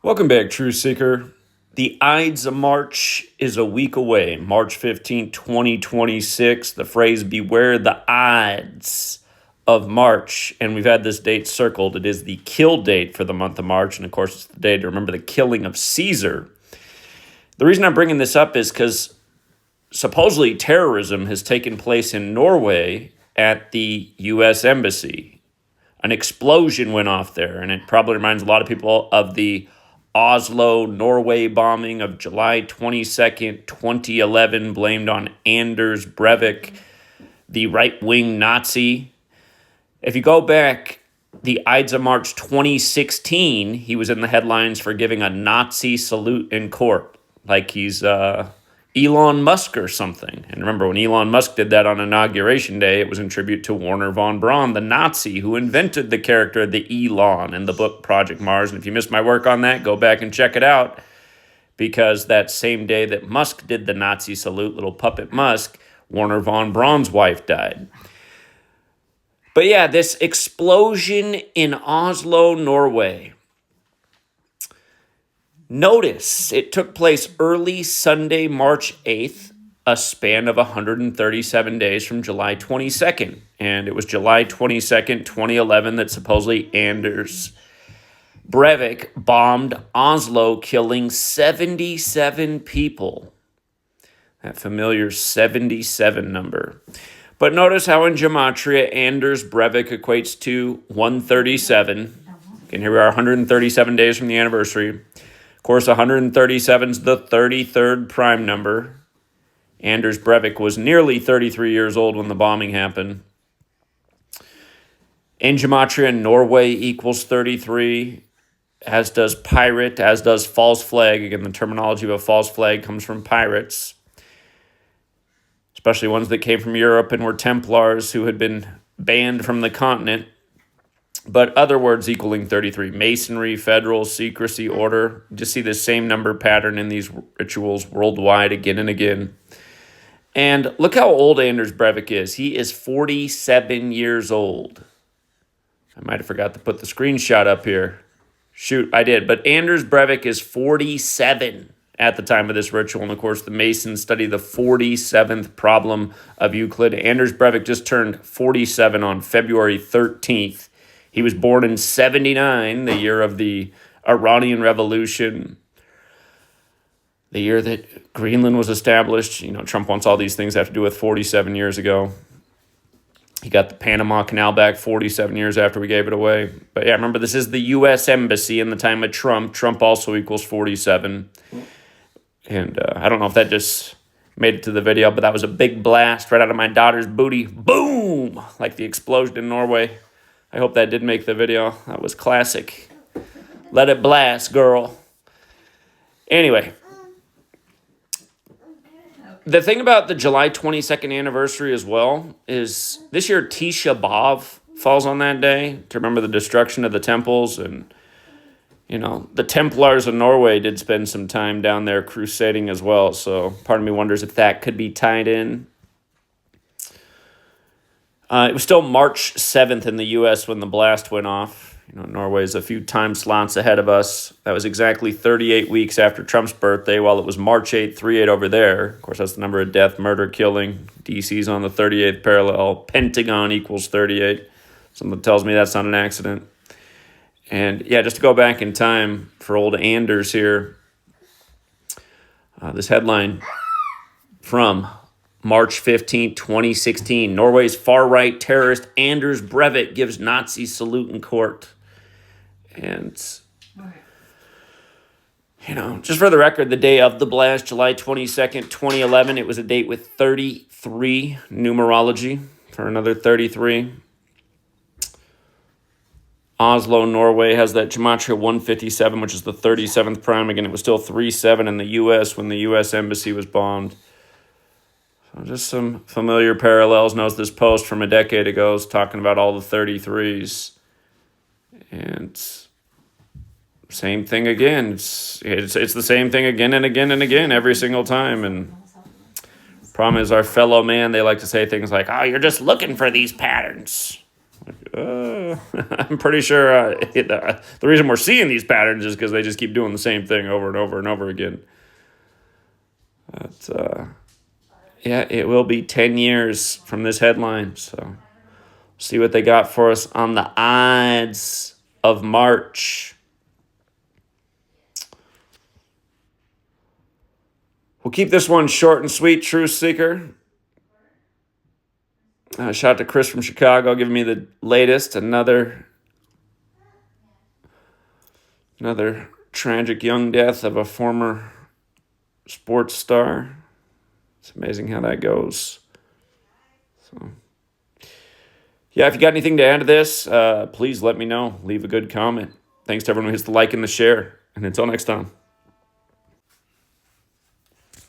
Welcome back, True Seeker. The Ides of March is a week away, March 15, 2026. The phrase, beware the Ides of March. And we've had this date circled. It is the kill date for the month of March. And of course, it's the day to remember the killing of Caesar. The reason I'm bringing this up is because supposedly terrorism has taken place in Norway at the U.S. Embassy. An explosion went off there, and it probably reminds a lot of people of the Oslo, Norway bombing of July 22nd, 2011, blamed on Anders Breivik, the right-wing Nazi. If you go back, the Ides of March 2016, he was in the headlines for giving a Nazi salute in court, like he's Elon Musk or something. And remember, when Elon Musk did that on Inauguration Day, it was in tribute to Werner von Braun, the Nazi who invented the character the Elon in the book Project Mars. And if you missed my work on that, go back and check it out, because that same day that Musk did the Nazi salute, little puppet Musk, Werner von Braun's wife died. But yeah, this explosion in Oslo, Norway. Notice it took place early Sunday, March 8th, a span of 137 days from July 22nd. And it was July 22nd, 2011 that supposedly Anders Breivik bombed Oslo, killing 77 people. That familiar 77 number. But notice how in Gematria, Anders Breivik equates to 137. And here we are 137 days from the anniversary. Of course, 137 is the 33rd prime number. Anders Breivik was nearly 33 years old when the bombing happened. In Gematria, Norway equals 33, as does pirate, as does false flag. Again, the terminology of a false flag comes from pirates, especially ones that came from Europe and were Templars who had been banned from the continent. But other words equaling 33. Masonry, federal, secrecy, order. Just see the same number pattern in these rituals worldwide again and again. And look how old Anders Breivik is. He is 47 years old. I might have forgot to put the screenshot up here. Shoot, I did. But Anders Breivik is 47 at the time of this ritual. And of course, the Masons study the 47th problem of Euclid. Anders Breivik just turned 47 on February 13th. He was born in 79, the year of the Iranian Revolution, the year that Greenland was established. You know, Trump wants all these things to have to do with 47 years ago. He got the Panama Canal back 47 years after we gave it away. But yeah, remember, this is the U.S. Embassy in the time of Trump. Trump also equals 47. And I don't know if that just made it to the video, but that was a big blast right out of my daughter's booty. Boom! Like the explosion in Norway. I hope that did make the video. That was classic. Let it blast, girl. Anyway, the thing about the July 22nd anniversary as well is this year Tisha B'Av falls on that day to remember the destruction of the temples. And, you know, the Templars of Norway did spend some time down there crusading as well. So part of me wonders if that could be tied in. It was still March 7th in the U.S. when the blast went off. You know, Norway's a few time slots ahead of us. That was exactly 38 weeks after Trump's birthday, while it was March 8th, 38 over there. Of course, that's the number of death, murder, killing. DC's on the 38th parallel. Pentagon equals 38. Something tells me that's not an accident. And, yeah, just to go back in time for old Anders here, this headline from March 15, 2016, Norway's far-right terrorist Anders Breivik gives Nazi salute in court. And, you know, just for the record, the day of the blast, July 22nd, 2011, it was a date with 33 numerology for another 33. Oslo, Norway has that Gematria 157, which is the 37th prime. Again, it was still 37 in the U.S. when the U.S. Embassy was bombed. So just some familiar parallels. Notice this post from a decade ago is talking about all the 33s. And same thing again. It's the same thing again and again and again every single time. And problem is, our fellow man, they like to say things like, oh, you're just looking for these patterns. I'm pretty sure the reason we're seeing these patterns is because they just keep doing the same thing over and over and over again. But yeah, it will be 10 years from this headline. So see what they got for us on the Ides of March. We'll keep this one short and sweet, Truth Seeker. Shout out to Chris from Chicago giving me the latest. Another tragic young death of a former sports star. It's amazing how that goes. So, yeah, if you got anything to add to this, please let me know. Leave a good comment. Thanks to everyone who hits the like and the share. And until next time.